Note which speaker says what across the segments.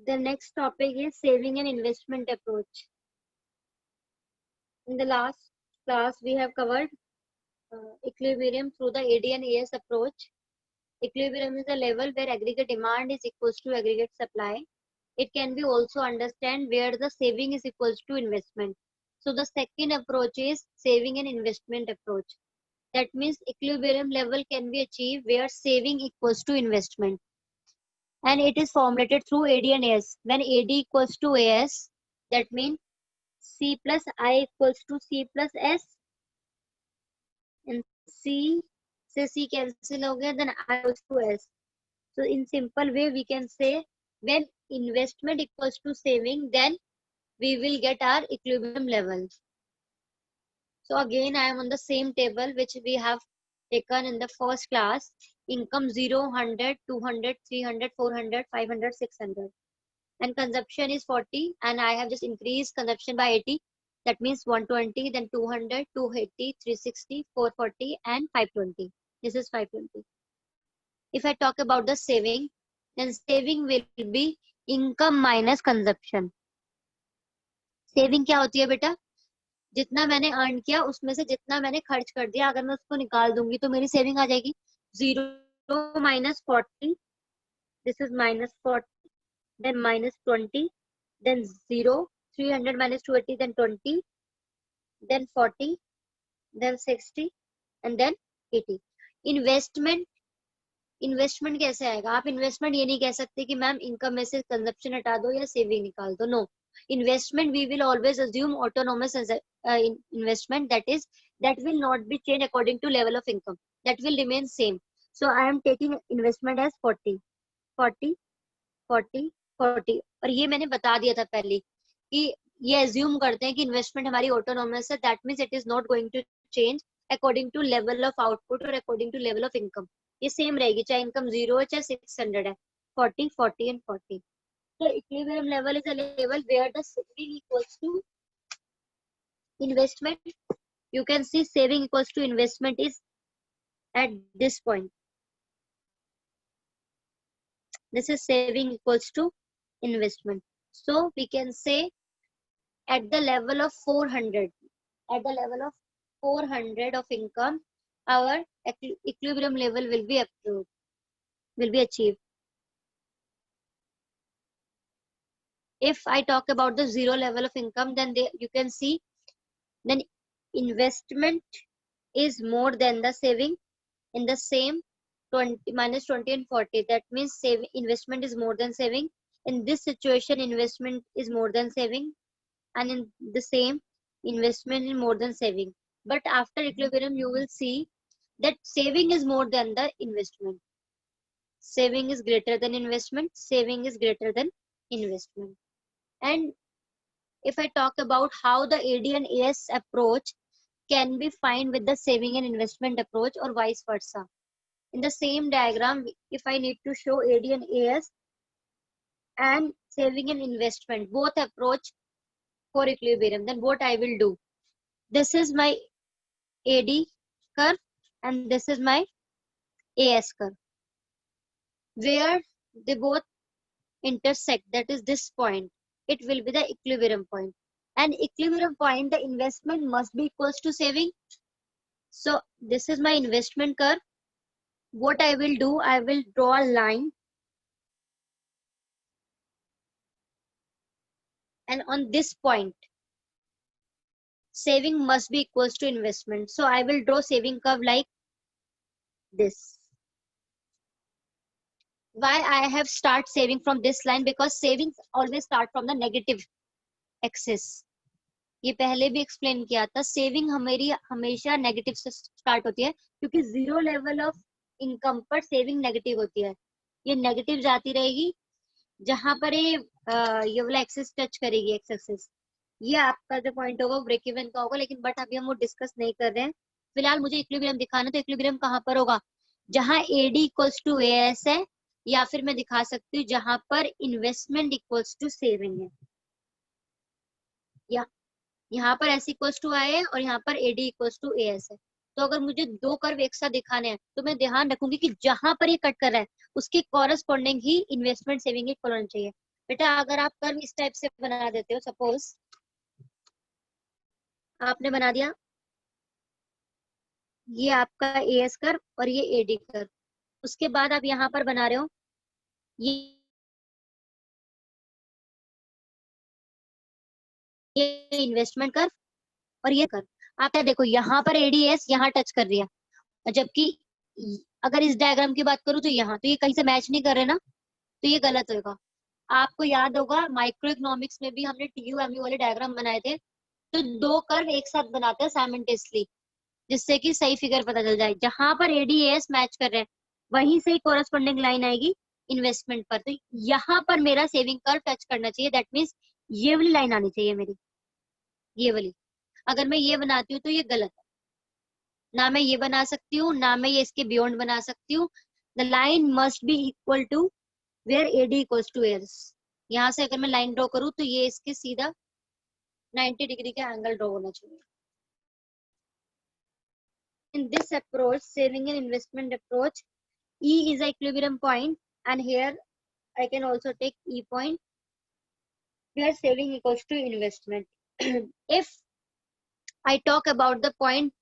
Speaker 1: The next topic is saving and investment approach. In the last class, we have covered equilibrium through the AD and AS approach. Equilibrium is a level where aggregate demand is equals to aggregate supply. It can be also understand where the saving is equals to investment. So the second approach is saving and investment approach. That means equilibrium level can be achieved where saving equals to investment. And it is formulated through AD and AS. When AD equals to AS, that means C plus I equals to C plus S, and C से C cancel हो गया, then I equals to S. So in simple way, we can say when investment equals to saving, then we will get our equilibrium level. So again, I am on the same table which we have taken in the first class. Income 0, 100, 200, 300, 400, 500, 600. And consumption is 40, and I have just increased consumption by 80. That means 120, then 200, 280, 360, 440, and 520. This is 520. If I talk about the saving, then saving will be income minus consumption. Saving क्या होती है बेटा? जितना मैंने earn किया उसमें से जितना मैंने खर्च कर दिया, अगर मैं उसको निकाल दूंगी तो मेरी सेविंग आ जाएगी. 0 minus 40, this is minus 40, then minus 20, then 0, 300 minus 280, then 20, then 40, then 60, and then 80. Investment कैसे आएगा? आप इन्वेस्टमेंट ये नहीं कह सकते कि मैम इनकम में से कंजप्शन हटा दो या सेविंग निकाल दो. No, investment we will always assume autonomous investment, that will not be changed according to level of income, that will remain same. So I am taking investment as 40 40 40 40. और ये मैंने बता दिया था पहले कि ये अज्यूम करते हैं कि इन्वेस्टमेंट हमारी ऑटोनोमस है, that means it is not going to change according to level of output और according to level of income. ये सेम रहेगी चाहे इनकम 0 है चाहे 600 है. 40 40 and 40. So equilibrium level is a level where the saving equals to investment. You can see saving equals to investment is at this point. This is saving equals to investment. So we can say at the level of 400, at the level of 400 of income, our equilibrium level will be approved, will be achieved. If I talk about the 0 level of income, then you can see then investment is more than the saving in the same 20 minus 20 and 40. That means investment is more than saving. In this situation, investment is more than saving, and in the same investment is more than saving. But after equilibrium, you will see that saving is more than the investment. Saving is greater than investment. Saving is greater than investment. And if I talk about how the AD and AS approach can be found with the saving and investment approach or vice versa. In the same diagram, if I need to show AD and AS and saving and investment, both approach for equilibrium, then what I will do? This is my AD curve and this is my AS curve. Where they both intersect, that is this point, it will be the equilibrium point. And equilibrium point, the investment must be equals to saving. So this is my investment curve. What I will do, I will draw a line, and on this point saving must be equals to investment. So I will draw saving curve like this. Why I have start saving from this line? Because savings always start from the negative axis. ये पहले भी explain किया था, saving हमारी हमेशा negative से start होती है क्योंकि 0 लेवल ऑफ इनकम पर सेविंग नेगेटिव होती है. ये नेगेटिव जाती रहेगी जहां पर ये वाला एक्सेस टच करेगी, एक्स एक्सेस. ये आपका जो पॉइंट होगा ब्रेक इवन का होगा, लेकिन बट अभी हम वो डिस्कस नहीं कर रहे हैं. फिलहाल मुझे इक्विलिब्रियम दिखाना, तो इक्विलिब्रियम कहाँ पर होगा? जहां एडी इक्वल्स टू एएस है, या फिर मैं दिखा सकती हूँ जहां पर इन्वेस्टमेंट इक्वल्स टू सेविंग है, या यहाँ पर एस इक्वल्स टू आई है और यहाँ पर एडी इक्वल्स टू एएस है. तो अगर मुझे दो कर्व एक साथ दिखाने हैं तो मैं ध्यान रखूंगी कि जहां पर ये कट कर रहा है उसके कॉरस्पॉन्डिंग ही इन्वेस्टमेंट सेविंग इक्वल होना चाहिए. बेटा अगर आप कर्व इस टाइप से बना देते हो, सपोज आपने बना दिया ये आपका एएस कर्व और ये एडी कर्व, उसके बाद आप यहाँ पर बना रहे हो ये इन्वेस्टमेंट कर्व और ये कर्व, आप क्या देखो यहाँ पर एडीएस यहाँ टच कर रही है, जबकि अगर इस डायग्राम की बात करूँ तो यहाँ तो ये कहीं से मैच नहीं कर रहे ना, तो ये गलत होगा। आपको याद होगा माइक्रो इकोनॉमिक्स में भी हमने टीयूएमयू वाले डायग्राम बनाए थे, तो दो कर्व एक साथ बनाते हैं साइमल्टेनियसली, जिससे कि सही फिगर पता चल जाए। जहां पर एडीएस मैच कर रहे हैं वहीं से कोरस्पॉन्डिंग लाइन आएगी इन्वेस्टमेंट पर, तो यहाँ पर मेरा सेविंग कर्व टच करना चाहिए, दैट मीन्स ये वाली लाइन आनी चाहिए मेरी, ये वाली। अगर मैं ये बनाती हूँ तो ये गलत है, ना मैं ये बना सकती हूँ ना मैं ये इसके बियॉन्ड बना सकती हूँ। The line must be equal to where AD equals to S. यहाँ से अगर मैं लाइन ड्रॉ करूँ तो ये इसके सीधा 90 डिग्री का एंगल ड्रॉ होना चाहिए। In this approach, saving and investment approach, E is a equilibrium point, and here I can also take E point where saving equals to investment. If I talk about the point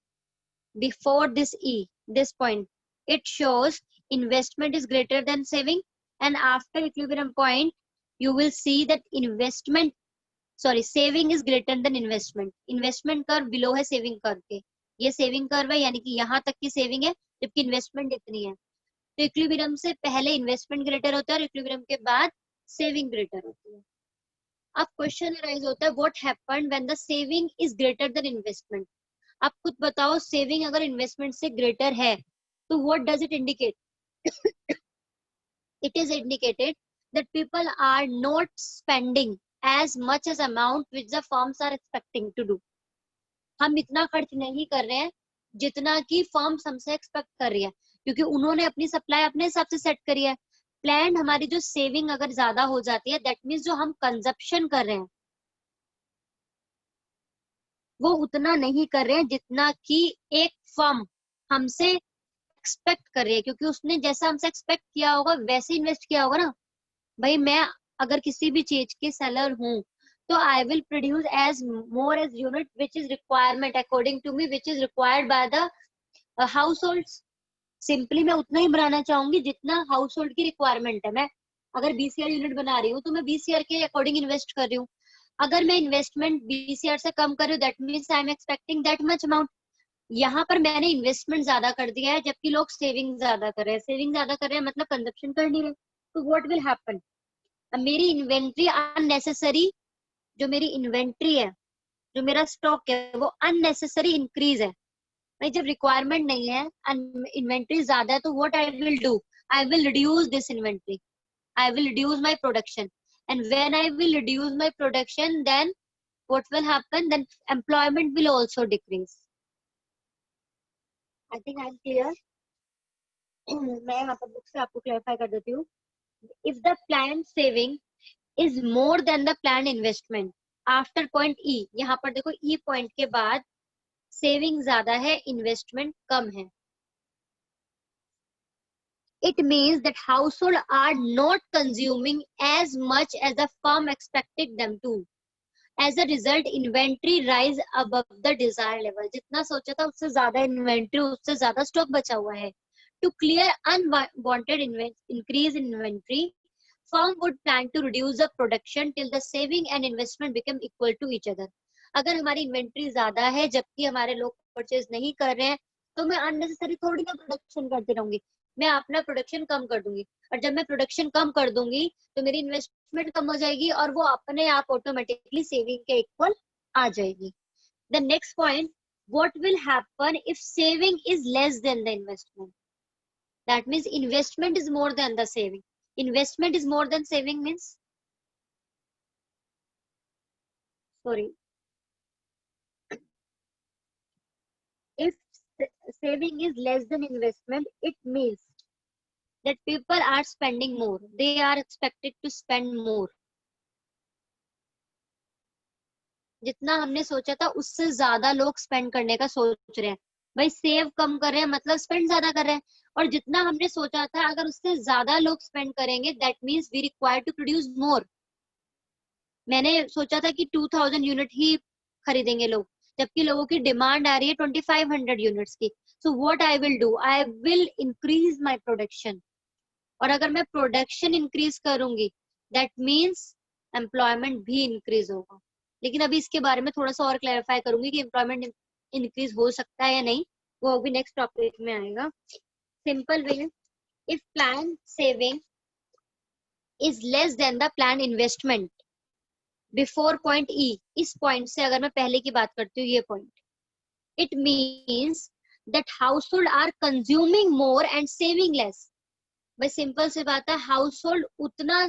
Speaker 1: before this E, this point, it shows investment is greater than saving, and after equilibrium point, you will see that saving is greater than investment. Investment curve below है saving curve के, ये saving curve है, यानी कि यहाँ तक की saving है जबकि investment इतनी है। तो इक्विलिब्रियम से पहले इन्वेस्टमेंट ग्रेटर होता है और इक्विलिब्रियम के बाद सेविंग ग्रेटर होती है। अब क्वेश्चन राइज होता है what happened when the saving is greater than investment. आप खुद बताओ, सेविंग अगर इन्वेस्टमेंट से ग्रेटर है तो what does it indicate? It is indicated that people are not spending as much as amount which the firms are expecting to do. हम इतना खर्च नहीं कर रहे हैं जितना कि फर्म्स हमसे एक्सपेक्ट कर रही है, क्योंकि उन्होंने अपनी सप्लाई अपने हिसाब से सेट करी है। प्लान हमारी जो सेविंग अगर ज्यादा हो जाती है, दैट मीन्स जो हम कंजप्शन कर रहे हैं वो उतना नहीं कर रहे हैं जितना कि एक फर्म हमसे एक्सपेक्ट कर रही है, क्योंकि उसने जैसा हमसे एक्सपेक्ट किया होगा वैसे इन्वेस्ट किया होगा ना। भाई मैं अगर किसी भी चीज के सेलर हूँ तो I will produce as more as unit which is requirement according to me, which is required by the household. Simply मैं उतना ही बनाना चाहूंगी जितना हाउस होल्ड की रिक्वायरमेंट है। मैं अगर बीसीआर यूनिट बना रही हूँ तो मैं बीसीआर के अकॉर्डिंग इन्वेस्ट कर रही हूँ। अगर मैं इन्वेस्टमेंट बीसीआर से कम कर रही हूँ, that means I am expecting that much amount. यहाँ पर मैंने इन्वेस्टमेंट ज्यादा कर दिया है जबकि लोग सेविंग ज्यादा कर रहे हैं। सेविंग ज्यादा कर रहे हैं मतलब कंजप्शन कर नहीं रहे, तो व्हाट विल हैपन? मेरी इन्वेंट्री अननेसेसरी, जो मेरी इन्वेंट्री है, जो मेरा स्टॉक है, वो अननेसेसरी इंक्रीज है। भाई जब रिक्वायरमेंट नहीं है, इन्वेंट्री ज्यादा है, तो what I will do? I will reduce this inventory, I will reduce my production, and when I will reduce my production then what will happen? Then employment will also decrease. I think I am clear. मैं यहाँ पर book से आपको clarify कर देती हूँ। If the plan saving is more than the plan investment after point ई, यहाँ पर देखो ई पॉइंट के बाद सेविंग ज्यादा है, इन्वेस्टमेंट कम है। It means that households are not consuming as much as the firm expected them to. As a result, inventory rise above the desired level. जितना सोचा था उससे ज्यादा इन्वेंट्री, उससे ज्यादा स्टॉक बचा हुआ है। To clear unwanted increase in inventory, firm would plan to reduce the production till the saving and investment become equal to each other. अगर हमारी इन्वेंट्री ज्यादा है जबकि हमारे लोग परचेज नहीं कर रहे हैं, तो मैं अननेसेसरी थोड़ी ना प्रोडक्शन करती रहूंगी, मैं अपना प्रोडक्शन कम कर दूंगी। और जब मैं प्रोडक्शन कम कर दूंगी तो मेरी इन्वेस्टमेंट कम हो जाएगी और वो अपने आप ऑटोमेटिकली सेविंग के इक्वल आ जाएगी। The next point, what will happen if saving is less than the investment? That means investment is more than the saving. Investment is more than saving means, sorry, if saving is less than investment, it means that people are spending more, they are expected to spend more. जितना हमने सोचा था उससे ज्यादा लोग spend करने का सोच रहे हैं। भाई सेव कम कर रहे हैं मतलब स्पेंड ज्यादा कर रहे हैं, और जितना हमने सोचा था अगर उससे ज्यादा लोग स्पेंड करेंगे that means we require to produce more. मैंने सोचा था कि 2000 यूनिट ही खरीदेंगे लोग, जबकि लोगों की डिमांड आ रही है 2500 यूनिट्स की। So what I will do, I will increase my production. और अगर मैं प्रोडक्शन इंक्रीज करूंगी दैट मीन्स एम्प्लॉयमेंट भी इंक्रीज होगा। लेकिन अभी इसके बारे में थोड़ा सा और क्लैरिफाई करूंगी कि एम्प्लॉयमेंट इंक्रीज हो सकता है या नहीं, वो अभी नेक्स्ट टॉपिक में आएगा। Simple way, if plan saving is less than the plan investment before point ई, इस पॉइंट से अगर मैं पहले की बात करती हूँ, ये point, it means that household are consuming more and saving less. भाई सिंपल सी बात है, हाउस होल्ड उतना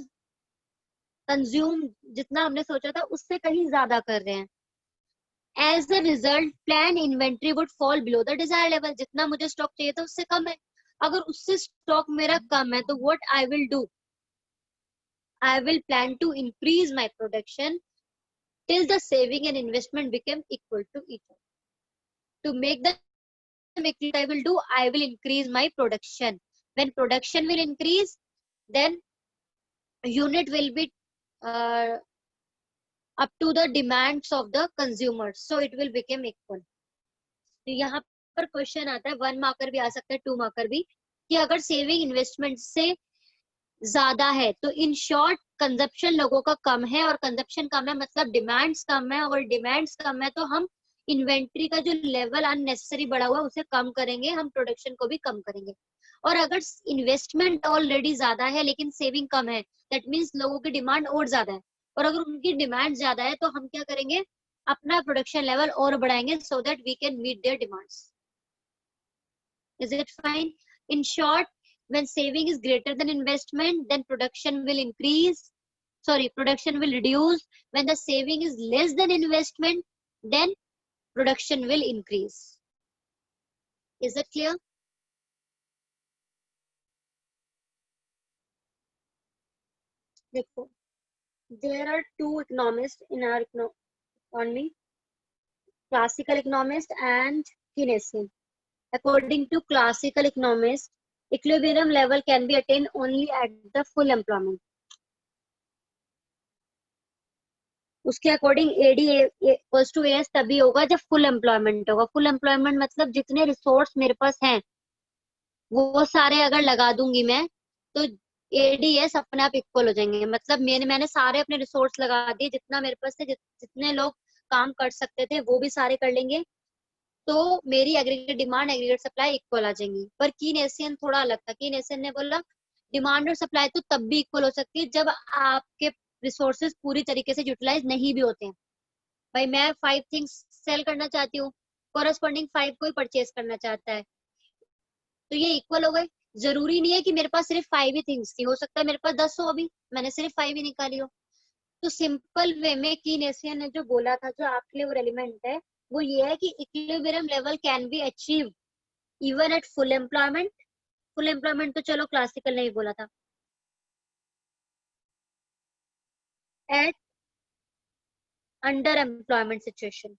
Speaker 1: कंज्यूम जितना हमने सोचा था उससे कहीं ज्यादा कर रहे हैं। As a result plan inventory would fall below the desire level, जितना मुझे स्टॉक चाहिए था उससे कम है। अगर उससे स्टॉक मेरा कम है तो what I will do, I will plan to increase my production till the saving and investment become equal to each other. To make them equal, I will do, I will increase my production. When production will increase, then unit will be uh, up to the demands of the consumers, so it will become equal. तो यहाँ पर question आता है, 1 marker भी आ सकता है, 2 marker भी, कि अगर सेविंग इन्वेस्टमेंट से ज्यादा है तो इन शॉर्ट कंजप्शन लोगों का कम है, और कंजप्शन कम है मतलब डिमांड्स कम है, और डिमांड्स कम है तो हम इन्वेंट्री का जो लेवल अननेसेसरी बढ़ा हुआ है उसे कम करेंगे, हम प्रोडक्शन को भी कम करेंगे। और अगर इन्वेस्टमेंट ऑलरेडी ज्यादा है लेकिन सेविंग कम है, दैट मीन्स लोगों की डिमांड और ज्यादा है, और अगर उनकी डिमांड ज्यादा है तो हम क्या करेंगे, अपना प्रोडक्शन लेवल और बढ़ाएंगे so that we can meet their demands. Is it fine? In short, when saving is greater than investment, then production will increase. Sorry, production will reduce. When the saving is less than investment, then production will increase. Is it clear? There are two economists in our economy, classical economist and Keynesian. According to classical economists, equilibrium level can be attained only at the full employment. उसके according AD equals to AS तभी होगा जब full employment होगा। Full employment मतलब जितने resource मेरे पास हैं वो सारे अगर लगा दूंगी मैं, तो एडीएस अपने आप इक्वल हो जाएंगे। मतलब मैंने सारे अपने रिसोर्स लगा दिए, जितना मेरे पास थे, जितने लोग काम कर सकते थे वो भी सारे कर लेंगे, तो मेरी aggregate demand aggregate supply equal आ जाएंगी। पर कीनेसियन थोड़ा अलग था। कीनेसियन ने बोला डिमांड और सप्लाई तो तब भी इक्वल हो सकती है जब आपके रिसोर्सेज पूरी तरीके से यूटिलाइज नहीं भी होते हैं। भाई मैं 5 थिंग्स सेल करना चाहती हूँ, कोरस्पॉन्डिंग 5 को ही परचेज करना चाहता है, तो ये इक्वल हो गए। जरूरी नहीं है कि मेरे पास सिर्फ 5 ही थिंग्स थी, हो सकता है मेरे पास 10 हो, अभी मैंने सिर्फ 5 ही निकाली हो। तो सिंपल वे में कीनेसियन ने जो बोला था, जो आपके लिए वो रेलिवेंट है, वो ये है कि equilibrium level can be achieve even at full employment. Full employment तो चलो क्लासिकल ने ही बोला था, एट अंडर एम्प्लॉयमेंट सिचुएशन।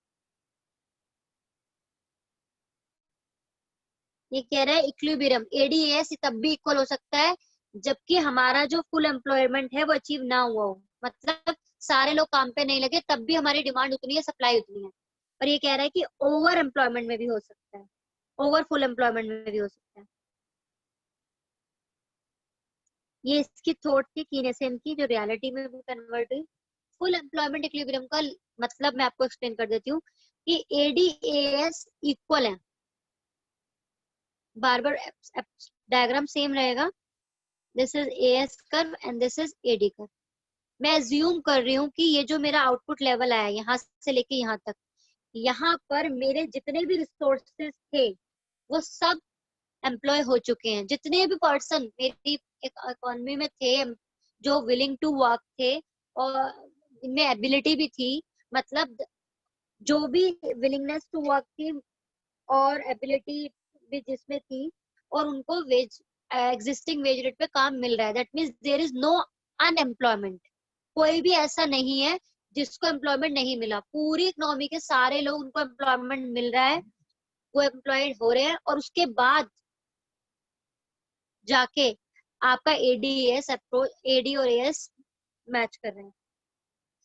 Speaker 1: ये कह रहा है इक्विलिब्रियम एडीएस तब भी इक्वल हो सकता है जबकि हमारा जो फुल एम्प्लॉयमेंट है वो अचीव ना हुआ हो, मतलब सारे लोग काम पे नहीं लगे तब भी हमारी डिमांड उतनी है, सप्लाई उतनी है। और ये कह रहा है कि ओवर एम्प्लॉयमेंट में भी हो सकता है, ओवर फुल एम्प्लॉयमेंट में भी हो सकता है। ये इसकी थॉट थी कीनेसेन की, जो रियलिटी में भी कन्वर्ट हुई। फुल एम्प्लॉयमेंट इक्विलिब्रियम का मतलब मैं आपको एक्सप्लेन कर देती हूँ कि एडीएस इक्वल है, बार बार डायग्राम सेम रहेगा। This is AS curve and this is AD curve. मैं अज्यूम कर रही हूँ कि ये जो मेरा आउटपुट लेवल आया यहाँ से लेके यहाँ तक, यहाँ पर मेरे जितने भी रिसोर्सेस थे वो सब एम्प्लॉय हो चुके हैं। जितने भी पर्सन मेरी इकोनॉमी में थे जो विलिंग टू वर्क थे और इनमें एबिलिटी भी थी, मतलब जो भी विलिंगनेस टू वर्क थी और एबिलिटी भी जिसमें थी, और उनको वेज एग्जिस्टिंग वेज रेट पे काम मिल रहा है, that means there is no unemployment. कोई भी ऐसा नहीं है जिसको एम्प्लॉयमेंट नहीं मिला, पूरी इकोनॉमी के सारे लोग उनको एम्प्लॉयमेंट मिल रहा है, वो एम्प्लॉयड हो रहे हैं, और उसके बाद जाके आपका एडीएस अप्रोच, एडी और एएस मैच कर रहे हैं।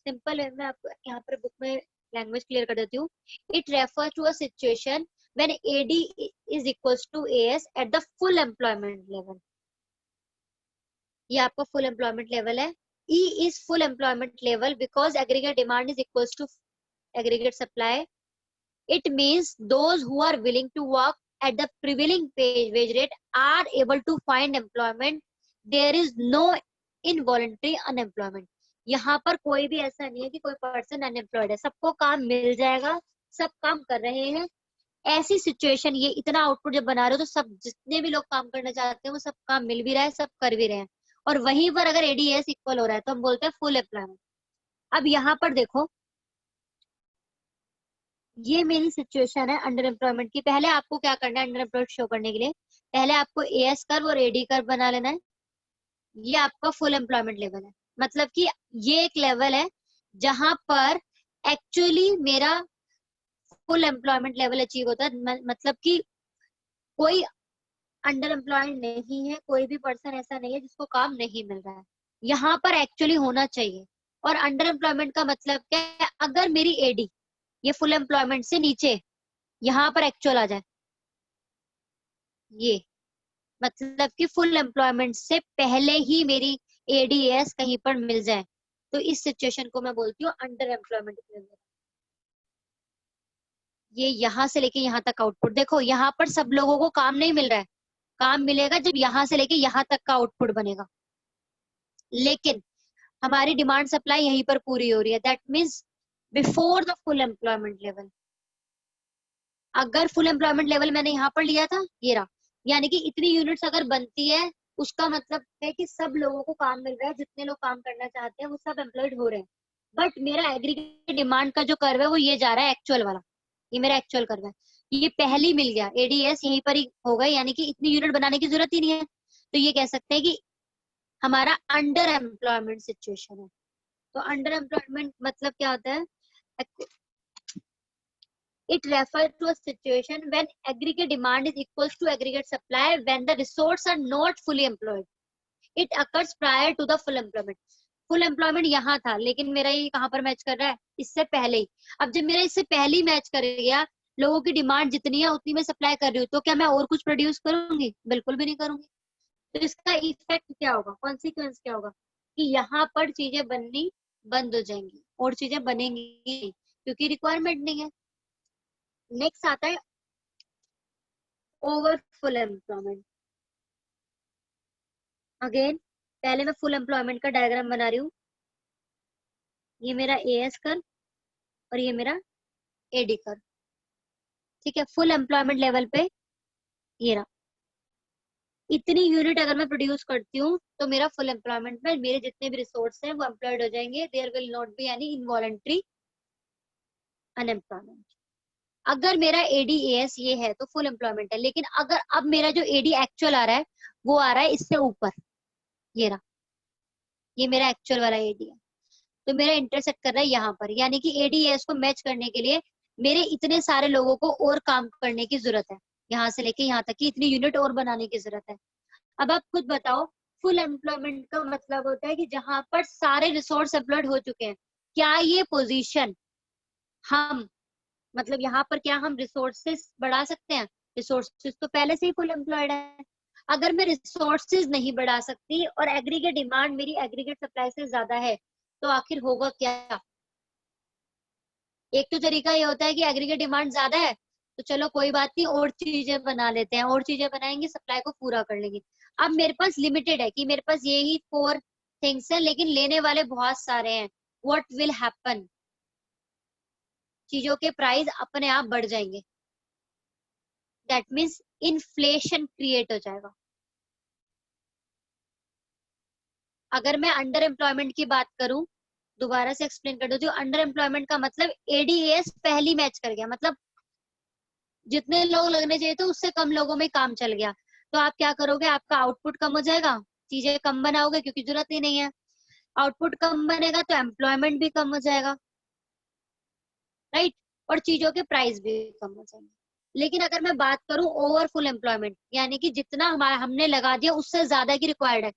Speaker 1: सिंपल वे में आपको यहाँ पर बुक में लैंग्वेज क्लियर कर देती हूँ. It refer to a situation when AD is equals to AS at the full employment level. ये आपका फुल एम्प्लॉयमेंट लेवल है. E is full employment level because aggregate demand is equals to aggregate supply. It means those who are willing to work at the prevailing wage rate are able to find employment. There is no involuntary unemployment. यहाँ पर कोई भी ऐसा नहीं है कि कोई person unemployed है. सबको काम मिल जाएगा, सब काम कर रहे हैं. ऐसी सिचुएशन, ये इतना आउटपुट जब बना रहे हो तो सब जितने भी लोग काम करना चाहते हैं वो सब काम मिल भी रहा है, सब कर भी रहे हैं. और वहीं पर अगर एडीएस इक्वल हो रहा है तो हम बोलते हैं फुल एम्प्लॉयमेंट. अब यहाँ पर देखो, ये मेरी सिचुएशन है अंडर एम्प्लॉयमेंट की. पहले आपको क्या करना है अंडर एम्प्लॉयड शो करने के लिए, पहले आपको एएस कर्व और एडी कर्व बना लेना है. ये आपका फुल एम्प्लॉयमेंट लेवल है. मतलब कि ये एक लेवल है जहां पर एक्चुअली मेरा फुल एम्प्लॉयमेंट लेवल अचीव होता है. मतलब कि कोई अंडर एम्प्लॉयड नहीं है, कोई भी पर्सन ऐसा नहीं है जिसको काम नहीं मिल रहा है. यहाँ पर एक्चुअली होना चाहिए. और अंडर एम्प्लॉयमेंट का मतलब क्या है, अगर मेरी एडी ये फुल एम्प्लॉयमेंट से नीचे यहाँ पर एक्चुअल आ जाए, ये मतलब कि फुल एम्प्लॉयमेंट से पहले ही मेरी एडीएस कहीं पर मिल जाए, तो इस सिचुएशन को मैं बोलती हूँ अंडर एम्प्लॉयमेंट. ये यहाँ से लेके यहाँ तक आउटपुट देखो, यहाँ पर सब लोगों को काम नहीं मिल रहा है. काम मिलेगा जब यहाँ से लेके यहाँ तक का आउटपुट बनेगा. लेकिन हमारी डिमांड सप्लाई यहीं पर पूरी हो रही है. That means before the full employment level. अगर फुल एम्प्लॉयमेंट लेवल मैंने यहाँ पर लिया था, ये रहा, यानी कि इतनी यूनिट्स अगर बनती है उसका मतलब है कि सब लोगों को काम मिल रहा है. जितने लोग काम करना चाहते हैं वो सब एम्प्लॉयड हो रहे हैं. बट मेरा एग्रीगेट डिमांड का जो कर्व है वो ये जा रहा है एक्चुअल वाला. ये मेरा एक्चुअल कर्व है. ये पहले ही मिल गया, एडीएस यहीं पर ही होगा, यानी कि इतनी यूनिट बनाने की जरूरत ही नहीं है. तो ये कह सकते हैं कि हमारा अंडर एम्प्लॉयमेंट सिचुएशन है. तो अंडर एम्प्लॉयमेंट मतलब क्या होता है, it refers to a situation when aggregate demand is equals to aggregate supply when the resources are not fully employed. It occurs prior to the full employment. Full employment यहाँ था, लेकिन मेरा ये कहाँ पर मैच कर रहा है, इससे पहले ही. अब जब मेरा इससे पहले ही मैच कर गया, लोगों की डिमांड जितनी है उतनी मैं सप्लाई कर रही हूँ, तो क्या मैं और कुछ प्रोड्यूस करूंगी? बिल्कुल भी नहीं करूंगी. तो इसका इफेक्ट क्या होगा, कॉन्सिक्वेंस क्या होगा, कि यहाँ पर चीजें बननी बंद हो जाएंगी और चीजें बनेंगी क्योंकि रिक्वायरमेंट नहीं है. नेक्स्ट आता है ओवर फुल एम्प्लॉयमेंट. अगेन पहले मैं फुल एम्प्लॉयमेंट का डायग्राम बना रही हूँ. ये मेरा एएस कर्व और ये मेरा एडी कर्व. ठीक है, फुल एम्प्लॉयमेंट लेवल पे ये रहा. इतनी यूनिट अगर मैं प्रोड्यूस करती हूँ तो मेरा फुल एम्प्लॉयमेंट में मेरे जितने भी रिसोर्स हैं वो एम्प्लॉयड हो जाएंगे. There will not be any involuntary unemployment. अगर मेरा एडीएस ये है तो फुल एम्प्लॉयमेंट है. लेकिन अगर अब मेरा जो एडी एक्चुअल आ रहा है वो आ रहा है इससे ऊपर, ये रहा, ये मेरा एक्चुअल वाला एडी है, तो मेरा इंटरसेक्ट कर रहा है यहाँ पर. यानी कि एडीएस को मैच करने के लिए मेरे इतने सारे लोगों को और काम करने की जरूरत है, यहाँ से लेके यहाँ तक की इतनी यूनिट और बनाने की जरूरत है. अब आप खुद बताओ, फुल एम्प्लॉयमेंट का मतलब होता है कि जहां पर सारे रिसोर्स एम्प्लॉयड हो चुके हैं. क्या ये पोजीशन हम, मतलब यहाँ पर क्या हम रिसोर्सेज बढ़ा सकते हैं? रिसोर्सेज तो पहले से ही फुल एम्प्लॉयड है. अगर मैं रिसोर्सेज नहीं बढ़ा सकती और एग्रीगेट डिमांड मेरी एग्रीगेट सप्लाई से ज्यादा है, तो आखिर होगा क्या? एक तो तरीका ये होता है कि एग्रीगेट डिमांड ज्यादा है तो चलो कोई बात नहीं, और चीजें बना लेते हैं, और चीजें बनाएंगे, सप्लाई को पूरा कर लेंगे. अब मेरे पास लिमिटेड है कि मेरे पास यही 4 थिंग्स है, लेकिन लेने वाले बहुत सारे हैं. व्हाट विल हैपन, चीजों के प्राइस अपने आप बढ़ जाएंगे. दैट मीन्स इन्फ्लेशन क्रिएट हो जाएगा. अगर मैं अंडर एम्प्लॉयमेंट की बात करूं, दोबारा से एक्सप्लेन कर दो. अंडर एम्प्लॉयमेंट का मतलब एडीएस पहली मैच कर गया, मतलब जितने लोग लगने चाहिए थे उससे कम लोगों में काम चल गया. तो आप क्या करोगे, आपका आउटपुट कम हो जाएगा, चीजें कम बनाओगे क्योंकि जरूरत ही नहीं है. आउटपुट कम बनेगा तो एम्प्लॉयमेंट भी कम हो जाएगा, राइट, और चीजों के प्राइस भी कम हो जाएंगे. लेकिन अगर मैं बात करूं ओवर फुल एम्प्लॉयमेंट, यानी कि जितना हमारा हमने लगा दिया उससे ज्यादा की रिक्वायर्ड है,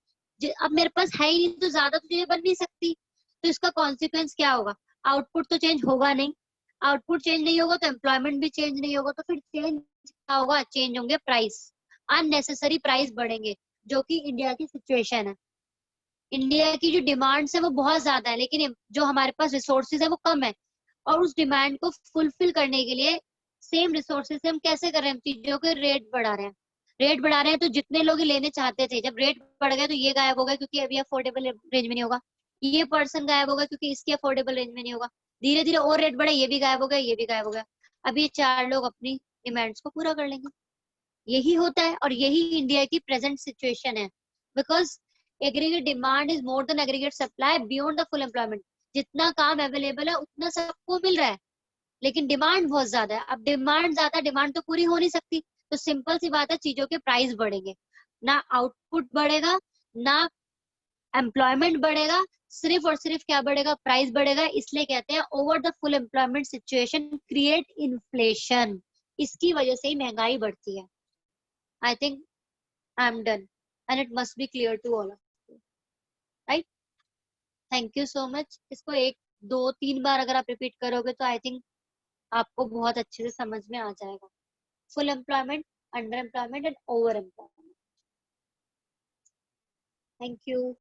Speaker 1: अब मेरे पास है ही नहीं तो ज्यादा तो चीजें बन नहीं सकती. तो इसका कॉन्सिक्वेंस क्या होगा? आउटपुट तो चेंज होगा नहीं, आउटपुट चेंज नहीं होगा तो एम्प्लॉयमेंट भी चेंज नहीं होगा, तो फिर चेंज क्या होगा? चेंज होंगे प्राइस, अननेसेसरी प्राइस बढ़ेंगे, जो कि इंडिया की सिचुएशन है। इंडिया की जो डिमांड्स है वो बहुत ज्यादा है, लेकिन जो हमारे पास रिसोर्सेज है वो कम है, और उस डिमांड को फुलफिल करने के लिए सेम रिसोर्सेज से हम कैसे कर रहे हैं? हम चीजों के रेट बढ़ा रहे हैं, रेट बढ़ा रहे हैं, तो जितने लोग लेने चाहते थे, जब रेट बढ़ गए तो ये गायब हो गया क्योंकि अभी अफोर्डेबल रेंज में नहीं होगा, ये पर्सन गायब होगा क्योंकि इसके अफोर्डेबल रेंज में नहीं होगा, धीरे धीरे और रेट बढ़े, ये भी गायब हो गया, ये भी गायब हो गया। अब ये चार लोग अपनी डिमांड्स को पूरा कर लेंगे। यही होता है, और यही इंडिया की प्रेजेंट सिचुएशन है, because aggregate demand is more than aggregate supply beyond the full employment. जितना काम अवेलेबल है उतना सबको मिल रहा है, लेकिन डिमांड बहुत ज्यादा है। अब डिमांड ज्यादा, डिमांड तो पूरी हो नहीं सकती, तो सिंपल सी बात है, चीजों के प्राइस बढ़ेंगे, ना आउटपुट बढ़ेगा, ना एम्प्लॉयमेंट बढ़ेगा, सिर्फ और सिर्फ क्या बढ़ेगा? प्राइस बढ़ेगा। इसलिए कहते हैं over the full employment situation create inflation, इसकी वजह से ही महंगाई बढ़ती है। I think I am done and it must be clear to all of you, right? Thank you so much. इसको एक दो तीन बार अगर आप रिपीट करोगे तो आई थिंक आपको बहुत अच्छे से समझ में आ जाएगा। Full employment, under employment and over employment. Thank you.